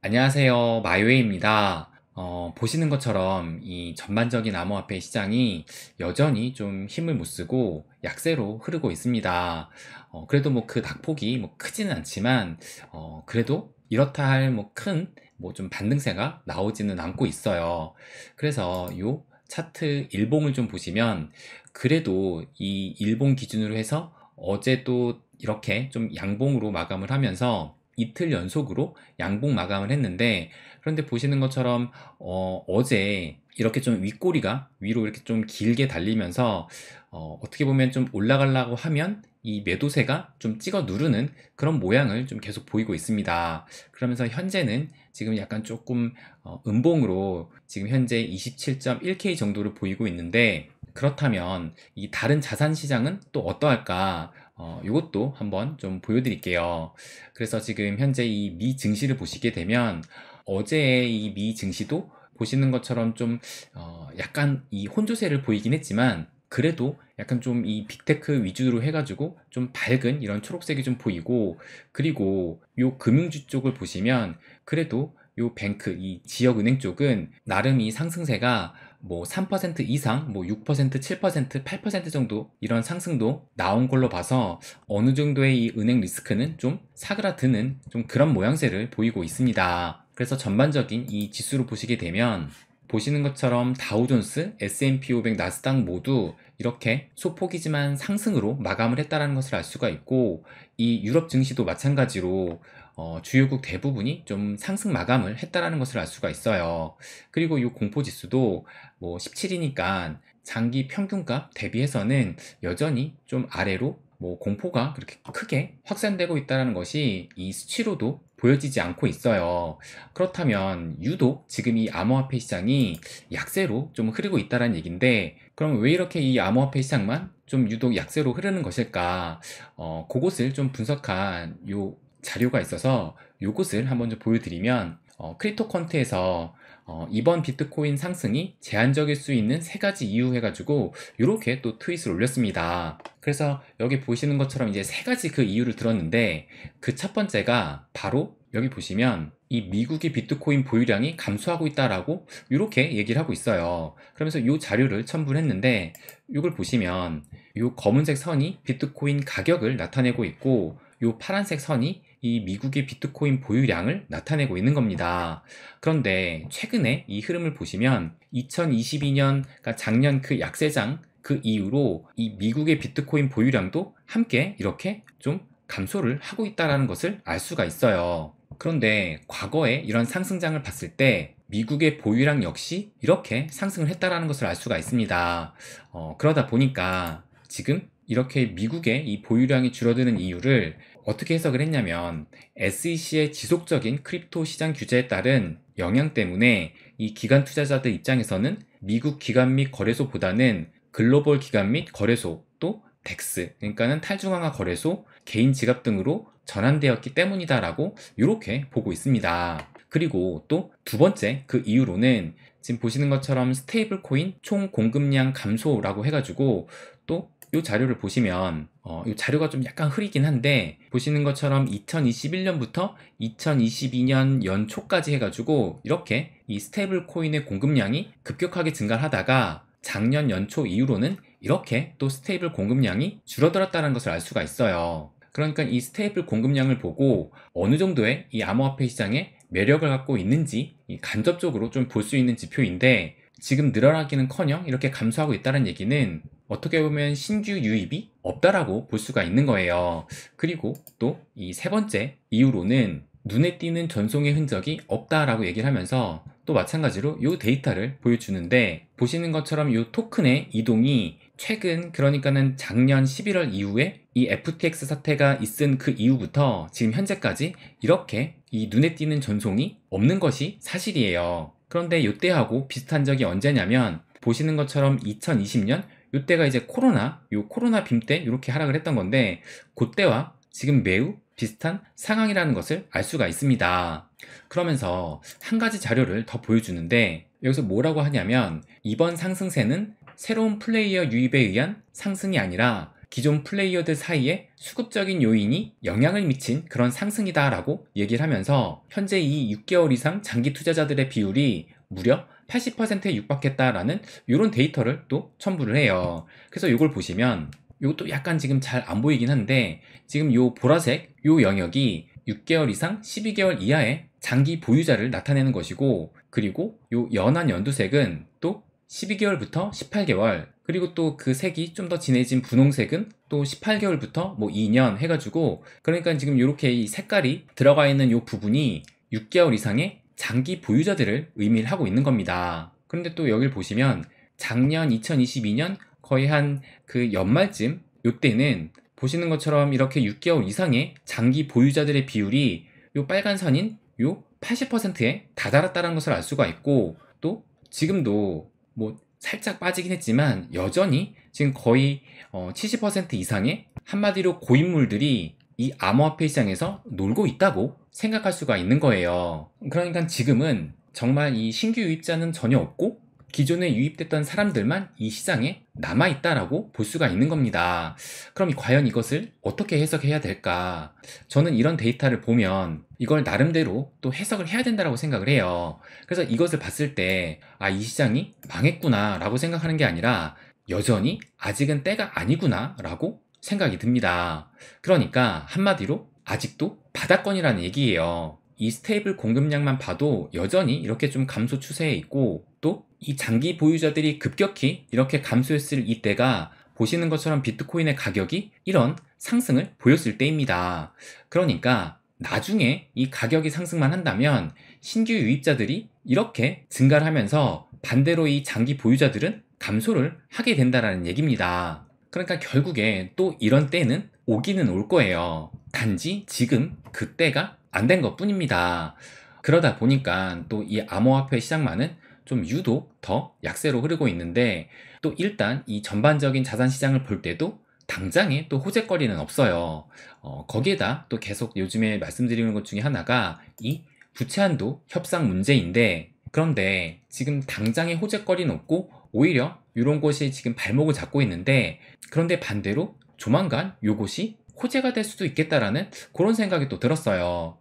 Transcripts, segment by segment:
안녕하세요. 마이웨이입니다. 보시는 것처럼 이 전반적인 암호화폐 시장이 여전히 좀 힘을 못 쓰고 약세로 흐르고 있습니다. 그래도 뭐 그 낙폭이 뭐 크지는 않지만, 그래도 이렇다 할 뭐 큰 뭐 좀 반등세가 나오지는 않고 있어요. 그래서 요 차트 일봉을 좀 보시면, 그래도 이 일봉 기준으로 해서 어제도 이렇게 좀 양봉으로 마감을 하면서 이틀 연속으로 양봉 마감을 했는데, 그런데 보시는 것처럼 어제 이렇게 좀 윗꼬리가 위로 이렇게 좀 길게 달리면서 어떻게 보면 좀 올라가려고 하면 이 매도세가 좀 찍어 누르는 그런 모양을 좀 계속 보이고 있습니다. 그러면서 현재는 지금 약간 조금 음봉으로 지금 현재 27.1K 정도를 보이고 있는데, 그렇다면 이 다른 자산 시장은 또 어떠할까? 이것도 한번 좀 보여드릴게요. 그래서 지금 현재 이 미 증시를 보시게 되면, 어제의 이 미 증시도 보시는 것처럼 좀 약간 이 혼조세를 보이긴 했지만, 그래도 약간 좀 이 빅테크 위주로 해가지고 좀 밝은 이런 초록색이 좀 보이고, 그리고 요 금융주 쪽을 보시면 그래도 요 뱅크 이 지역은행 쪽은 나름 이 상승세가 뭐 3% 이상, 뭐 6%, 7%, 8% 정도 이런 상승도 나온 걸로 봐서 어느 정도의 이 은행 리스크는 좀 사그라드는 좀 그런 모양새를 보이고 있습니다. 그래서 전반적인 이 지수로 보시게 되면, 보시는 것처럼 다우존스, S&P 500, 나스닥 모두 이렇게 소폭이지만 상승으로 마감을 했다는 것을 알 수가 있고, 이 유럽 증시도 마찬가지로 주요국 대부분이 좀 상승 마감을 했다는 것을 알 수가 있어요. 그리고 이 공포지수도 뭐 17이니까 장기 평균값 대비해서는 여전히 좀 아래로 뭐 공포가 그렇게 크게 확산되고 있다는 것이 이 수치로도 보여지지 않고 있어요. 그렇다면 유독 지금 이 암호화폐 시장이 약세로 좀 흐르고 있다는 얘기인데, 그럼 왜 이렇게 이 암호화폐 시장만 좀 유독 약세로 흐르는 것일까? 그것을 좀 분석한 요 자료가 있어서 요것을 한번 좀 보여드리면, 크립토컨트에서 이번 비트코인 상승이 제한적일 수 있는 세 가지 이유 해가지고 이렇게 또 트윗을 올렸습니다. 그래서 여기 보시는 것처럼 이제 세 가지 그 이유를 들었는데, 그 첫 번째가 바로 여기 보시면 이 미국의 비트코인 보유량이 감소하고 있다라고 이렇게 얘기를 하고 있어요. 그러면서 이 자료를 첨부를 했는데, 이걸 보시면 이 검은색 선이 비트코인 가격을 나타내고 있고, 이 파란색 선이 이 미국의 비트코인 보유량을 나타내고 있는 겁니다. 그런데 최근에 이 흐름을 보시면 2022년, 그러니까 작년 그 약세장 그 이후로 이 미국의 비트코인 보유량도 함께 이렇게 좀 감소를 하고 있다는 것을 알 수가 있어요. 그런데 과거에 이런 상승장을 봤을 때 미국의 보유량 역시 이렇게 상승을 했다는 것을 알 수가 있습니다. 그러다 보니까 지금 이렇게 미국의 이 보유량이 줄어드는 이유를 어떻게 해석을 했냐면, SEC의 지속적인 크립토 시장 규제에 따른 영향 때문에 이 기관 투자자들 입장에서는 미국 기관 및 거래소보다는 글로벌 기관 및 거래소, 또 덱스, 그러니까는 탈중앙화 거래소, 개인 지갑 등으로 전환되었기 때문이다라고 이렇게 보고 있습니다. 그리고 또 두 번째 그 이유로는 지금 보시는 것처럼 스테이블 코인 총 공급량 감소라고 해가지고, 또 이 자료를 보시면 이 자료가 좀 약간 흐리긴 한데, 보시는 것처럼 2021년부터 2022년 연초까지 해가지고 이렇게 이 스테이블 코인의 공급량이 급격하게 증가하다가 작년 연초 이후로는 이렇게 또 스테이블 공급량이 줄어들었다는 것을 알 수가 있어요. 그러니까 이 스테이블 공급량을 보고 어느 정도의 이 암호화폐 시장에 매력을 갖고 있는지 간접적으로 좀 볼 수 있는 지표인데, 지금 늘어나기는커녕 이렇게 감소하고 있다는 얘기는 어떻게 보면 신규 유입이 없다라고 볼 수가 있는 거예요. 그리고 또 이 세 번째 이유로는 눈에 띄는 전송의 흔적이 없다라고 얘기를 하면서 또 마찬가지로 이 데이터를 보여주는데, 보시는 것처럼 이 토큰의 이동이 최근, 그러니까는 작년 11월 이후에 이 FTX 사태가 있은 그 이후부터 지금 현재까지 이렇게 이 눈에 띄는 전송이 없는 것이 사실이에요. 그런데 이때하고 비슷한 적이 언제냐면, 보시는 것처럼 2020년 이때가 이제 코로나 빔 때 이렇게 하락을 했던 건데, 그때와 지금 매우 비슷한 상황이라는 것을 알 수가 있습니다. 그러면서 한 가지 자료를 더 보여주는데, 여기서 뭐라고 하냐면, 이번 상승세는 새로운 플레이어 유입에 의한 상승이 아니라 기존 플레이어들 사이에 수급적인 요인이 영향을 미친 그런 상승이다라고 얘기를 하면서 현재 이 6개월 이상 장기 투자자들의 비율이 무려 80%에 육박했다라는 이런 데이터를 또 첨부를 해요. 그래서 이걸 보시면 이것도 약간 지금 잘 안 보이긴 한데 지금 요 보라색 요 영역이 6개월 이상 12개월 이하의 장기 보유자를 나타내는 것이고, 그리고 요 연한 연두색은 또 12개월부터 18개월, 그리고 또 그 색이 좀 더 진해진 분홍색은 또 18개월부터 뭐 2년 해가지고, 그러니까 지금 이렇게 이 색깔이 들어가 있는 요 부분이 6개월 이상의 장기 보유자들을 의미를 하고 있는 겁니다. 그런데 또 여기를 보시면 작년 2022년 거의 한 그 연말쯤 요때는 보시는 것처럼 이렇게 6개월 이상의 장기 보유자들의 비율이 요 빨간 선인 요 80%에 다다랐다는 것을 알 수가 있고, 또 지금도 뭐 살짝 빠지긴 했지만 여전히 지금 거의 70% 이상의, 한마디로 고인물들이 이 암호화폐 시장에서 놀고 있다고 생각할 수가 있는 거예요. 그러니까 지금은 정말 이 신규 유입자는 전혀 없고 기존에 유입됐던 사람들만 이 시장에 남아있다라고 볼 수가 있는 겁니다. 그럼 과연 이것을 어떻게 해석해야 될까? 저는 이런 데이터를 보면 이걸 나름대로 또 해석을 해야 된다고 생각을 해요. 그래서 이것을 봤을 때, 아, 이 시장이 망했구나 라고 생각하는 게 아니라 여전히 아직은 때가 아니구나 라고 생각이 듭니다. 그러니까 한마디로 아직도 바닥권이라는 얘기예요. 이 스테이블 공급량만 봐도 여전히 이렇게 좀 감소 추세에 있고, 또 이 장기 보유자들이 급격히 이렇게 감소했을 이때가 보시는 것처럼 비트코인의 가격이 이런 상승을 보였을 때입니다. 그러니까 나중에 이 가격이 상승만 한다면 신규 유입자들이 이렇게 증가를 하면서 반대로 이 장기 보유자들은 감소를 하게 된다는 얘기입니다. 그러니까 결국에 또 이런 때는 오기는 올 거예요. 단지 지금 그때가 안 된 것 뿐입니다. 그러다 보니까 또 이 암호화폐 시장만은 좀 유독 더 약세로 흐르고 있는데, 또 일단 이 전반적인 자산 시장을 볼 때도 당장에 또 호재거리는 없어요. 거기에다 또 계속 요즘에 말씀드리는 것 중에 하나가 이 부채한도 협상 문제인데, 그런데 지금 당장의 호재거리는 없고 오히려 이런 곳이 지금 발목을 잡고 있는데, 그런데 반대로 조만간 요것이 호재가 될 수도 있겠다라는 그런 생각이 또 들었어요.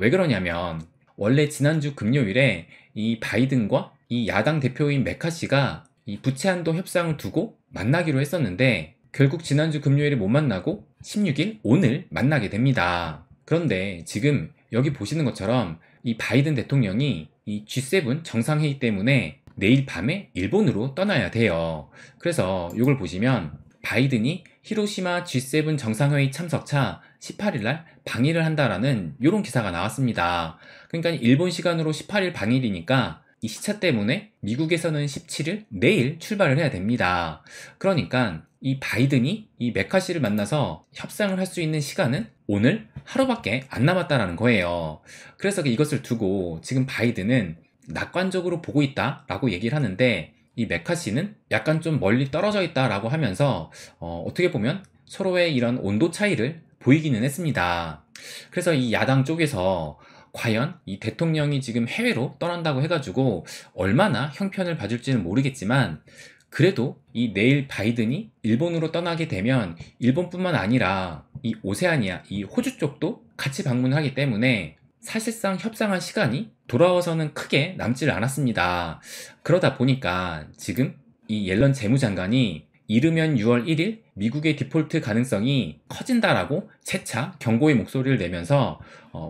왜 그러냐면 원래 지난주 금요일에 이 바이든과 이 야당 대표인 메카시가 이 부채 한도 협상을 두고 만나기로 했었는데, 결국 지난주 금요일에 못 만나고 16일 오늘 만나게 됩니다. 그런데 지금 여기 보시는 것처럼 이 바이든 대통령이 이 G7 정상회의 때문에 내일 밤에 일본으로 떠나야 돼요. 그래서 이걸 보시면 바이든이 히로시마 G7 정상회의 참석차 18일날 방일을 한다라는 이런 기사가 나왔습니다. 그러니까 일본 시간으로 18일 방일이니까 이 시차 때문에 미국에서는 17일 내일 출발을 해야 됩니다. 그러니까 이 바이든이 이 메카시를 만나서 협상을 할 수 있는 시간은 오늘 하루밖에 안 남았다라는 거예요. 그래서 이것을 두고 지금 바이든은 낙관적으로 보고 있다라고 얘기를 하는데, 이 메카시는 약간 좀 멀리 떨어져 있다라고 하면서 어떻게 보면 서로의 이런 온도 차이를 보이기는 했습니다. 그래서 이 야당 쪽에서 과연 이 대통령이 지금 해외로 떠난다고 해가지고 얼마나 형편을 봐줄지는 모르겠지만, 그래도 이 내일 바이든이 일본으로 떠나게 되면 일본뿐만 아니라 이 오세아니아, 이 호주 쪽도 같이 방문하기 때문에 사실상 협상한 시간이 돌아와서는 크게 남질 않았습니다. 그러다 보니까 지금 이 옐런 재무장관이 이르면 6월 1일 미국의 디폴트 가능성이 커진다라고 재차 경고의 목소리를 내면서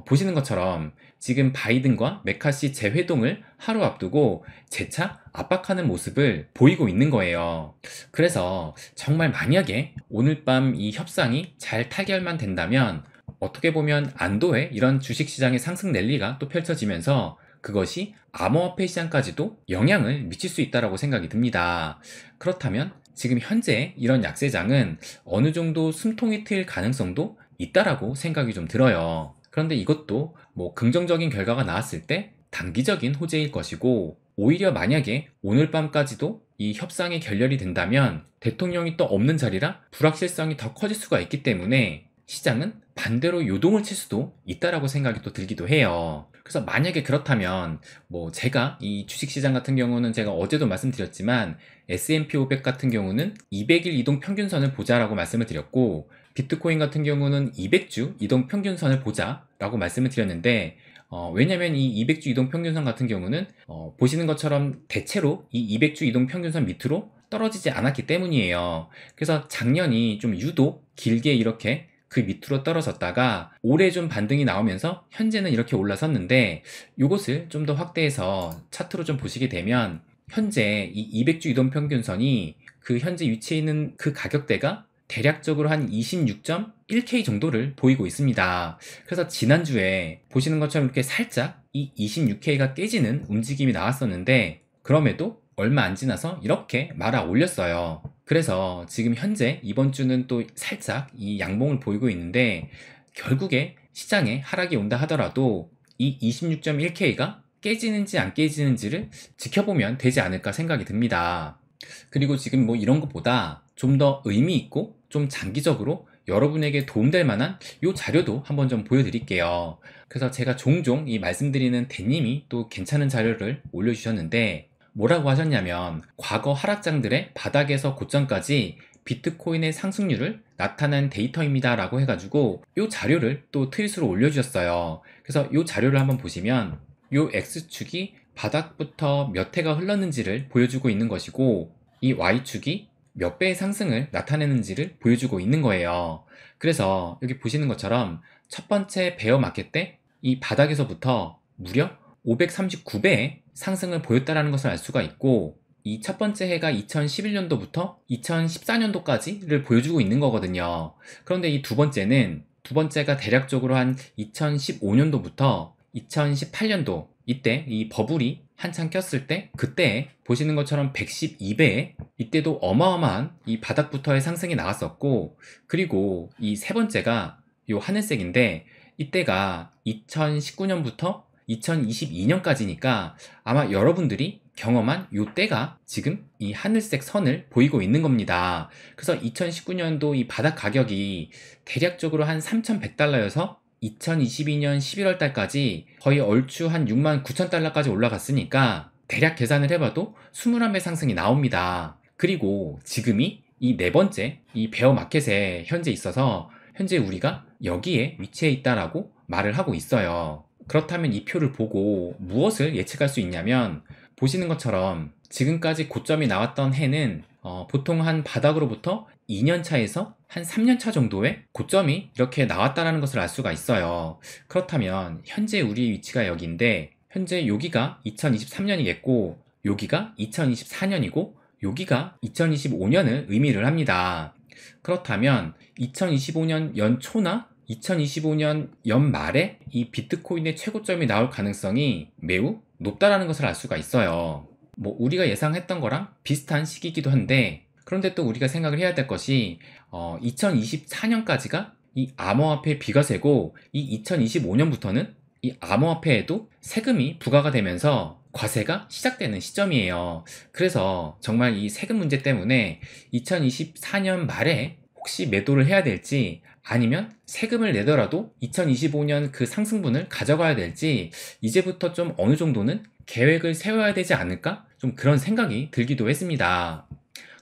보시는 것처럼 지금 바이든과 메카시 재회동을 하루 앞두고 재차 압박하는 모습을 보이고 있는 거예요. 그래서 정말 만약에 오늘 밤 이 협상이 잘 타결만 된다면 어떻게 보면 안도의 이런 주식시장의 상승 랠리가 또 펼쳐지면서 그것이 암호화폐 시장까지도 영향을 미칠 수 있다고 생각이 듭니다. 그렇다면 지금 현재 이런 약세장은 어느 정도 숨통이 트일 가능성도 있다라고 생각이 좀 들어요. 그런데 이것도 뭐 긍정적인 결과가 나왔을 때 단기적인 호재일 것이고, 오히려 만약에 오늘 밤까지도 이 협상이 결렬이 된다면 대통령이 또 없는 자리라 불확실성이 더 커질 수가 있기 때문에 시장은 반대로 요동을 칠 수도 있다라고 생각이 또 들기도 해요. 그래서 만약에 그렇다면 뭐 제가 이 주식시장 같은 경우는 제가 어제도 말씀드렸지만 S&P 500 같은 경우는 200일 이동 평균선을 보자라고 말씀을 드렸고, 비트코인 같은 경우는 200주 이동 평균선을 보자라고 말씀을 드렸는데, 왜냐면 이 200주 이동 평균선 같은 경우는 보시는 것처럼 대체로 이 200주 이동 평균선 밑으로 떨어지지 않았기 때문이에요. 그래서 작년이 좀 유독 길게 이렇게 그 밑으로 떨어졌다가 올해 좀 반등이 나오면서 현재는 이렇게 올라섰는데, 이것을 좀 더 확대해서 차트로 좀 보시게 되면 현재 이 200주 이동평균선이 그 현재 위치해 있는 그 가격대가 대략적으로 한 26.1K 정도를 보이고 있습니다. 그래서 지난주에 보시는 것처럼 이렇게 살짝 이 26K가 깨지는 움직임이 나왔었는데, 그럼에도 얼마 안 지나서 이렇게 말아 올렸어요. 그래서 지금 현재 이번 주는 또 살짝 이 양봉을 보이고 있는데, 결국에 시장에 하락이 온다 하더라도 이 26.1K가 깨지는지 안 깨지는지를 지켜보면 되지 않을까 생각이 듭니다. 그리고 지금 뭐 이런 것보다 좀 더 의미 있고 좀 장기적으로 여러분에게 도움될 만한 이 자료도 한번 좀 보여드릴게요. 그래서 제가 종종 이 말씀드리는 대님이 또 괜찮은 자료를 올려주셨는데, 뭐라고 하셨냐면 과거 하락장들의 바닥에서 고점까지 비트코인의 상승률을 나타낸 데이터입니다 라고 해가지고 이 자료를 또 트윗으로 올려주셨어요. 그래서 이 자료를 한번 보시면 이 X축이 바닥부터 몇 해가 흘렀는지를 보여주고 있는 것이고, 이 Y축이 몇 배의 상승을 나타내는지를 보여주고 있는 거예요. 그래서 여기 보시는 것처럼 첫 번째 베어 마켓 때 이 바닥에서부터 무려 539배의 상승을 보였다는 것을 알 수가 있고, 이 첫 번째 해가 2011년도부터 2014년도까지를 보여주고 있는 거거든요. 그런데 이 두 번째가 대략적으로 한 2015년도부터 2018년도, 이때 이 버블이 한창 꼈을 때 그때 보시는 것처럼 112배에 이때도 어마어마한 이 바닥부터의 상승이 나왔었고, 그리고 이 세 번째가 요 하늘색인데 이때가 2019년부터 2022년까지니까 아마 여러분들이 경험한 요 때가 지금 이 하늘색 선을 보이고 있는 겁니다. 그래서 2019년도 이 바닥 가격이 대략적으로 한 3,100달러여서 2022년 11월 달까지 거의 얼추 한 69,000달러까지 올라갔으니까 대략 계산을 해봐도 21배 상승이 나옵니다. 그리고 지금이 이 네 번째 이 베어 마켓에 현재 있어서 현재 우리가 여기에 위치해 있다라고 말을 하고 있어요. 그렇다면 이 표를 보고 무엇을 예측할 수 있냐면, 보시는 것처럼 지금까지 고점이 나왔던 해는 보통 한 바닥으로부터 2년 차에서 한 3년 차 정도의 고점이 이렇게 나왔다는 것을 알 수가 있어요. 그렇다면 현재 우리의 위치가 여기인데, 현재 여기가 2023년이겠고 여기가 2024년이고 여기가 2025년을 의미를 합니다. 그렇다면 2025년 연초나 2025년 연말에 이 비트코인의 최고점이 나올 가능성이 매우 높다라는 것을 알 수가 있어요. 뭐 우리가 예상했던 거랑 비슷한 시기이기도 한데, 그런데 또 우리가 생각을 해야 될 것이 2024년까지가 이 암호화폐 비과세고, 이 2025년부터는 이 암호화폐에도 세금이 부과가 되면서 과세가 시작되는 시점이에요. 그래서 정말 이 세금 문제 때문에 2024년 말에 혹시 매도를 해야 될지, 아니면 세금을 내더라도 2025년 그 상승분을 가져가야 될지 이제부터 좀 어느 정도는 계획을 세워야 되지 않을까? 좀 그런 생각이 들기도 했습니다.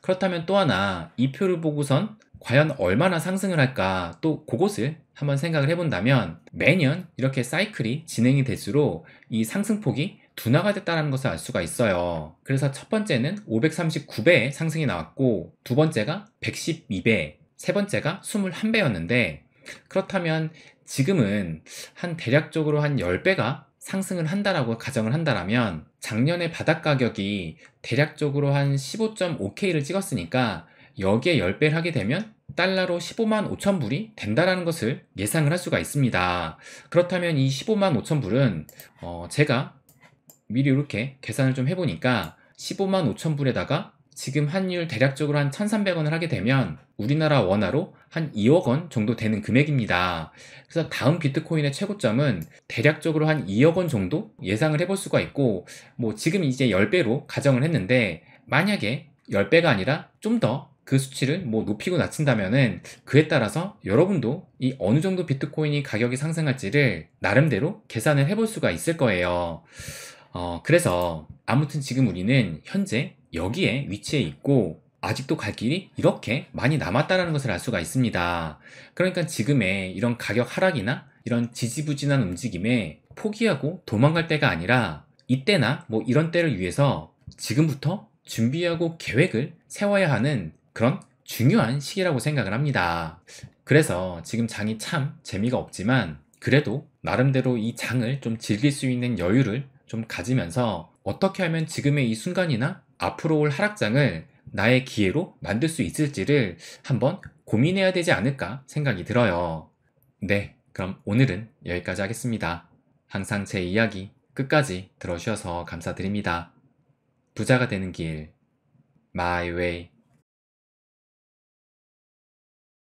그렇다면 또 하나, 이 표를 보고선 과연 얼마나 상승을 할까, 또 그것을 한번 생각을 해본다면 매년 이렇게 사이클이 진행이 될수록 이 상승폭이 둔화가 됐다는 것을 알 수가 있어요. 그래서 첫 번째는 539배의 상승이 나왔고, 두 번째가 112배, 세 번째가 21배였는데, 그렇다면 지금은 한 대략적으로 한 10배가 상승을 한다라고 가정을 한다라면 작년에 바닥 가격이 대략적으로 한 15.5K를 찍었으니까 여기에 10배를 하게 되면 달러로 15만 5천 불이 된다라는 것을 예상을 할 수가 있습니다. 그렇다면 이 15만 5천 불은 제가 미리 이렇게 계산을 좀 해보니까 15만 5천 불에다가 지금 환율 대략적으로 한 1,300원을 하게 되면 우리나라 원화로 한 2억 원 정도 되는 금액입니다. 그래서 다음 비트코인의 최고점은 대략적으로 한 2억 원 정도 예상을 해볼 수가 있고, 뭐 지금 이제 10배로 가정을 했는데 만약에 10배가 아니라 좀 더 그 수치를 뭐 높이고 낮춘다면은 그에 따라서 여러분도 이 어느 정도 비트코인이 가격이 상승할지를 나름대로 계산을 해볼 수가 있을 거예요. 그래서 아무튼 지금 우리는 현재 여기에 위치해 있고 아직도 갈 길이 이렇게 많이 남았다는 것을 알 수가 있습니다. 그러니까 지금의 이런 가격 하락이나 이런 지지부진한 움직임에 포기하고 도망갈 때가 아니라 이때나 뭐 이런 때를 위해서 지금부터 준비하고 계획을 세워야 하는 그런 중요한 시기라고 생각을 합니다. 그래서 지금 장이 참 재미가 없지만 그래도 나름대로 이 장을 좀 즐길 수 있는 여유를 좀 가지면서 어떻게 하면 지금의 이 순간이나 앞으로 올 하락장을 나의 기회로 만들 수 있을지를 한번 고민해야 되지 않을까 생각이 들어요. 네, 그럼 오늘은 여기까지 하겠습니다. 항상 제 이야기 끝까지 들어주셔서 감사드립니다. 부자가 되는 길, My Way.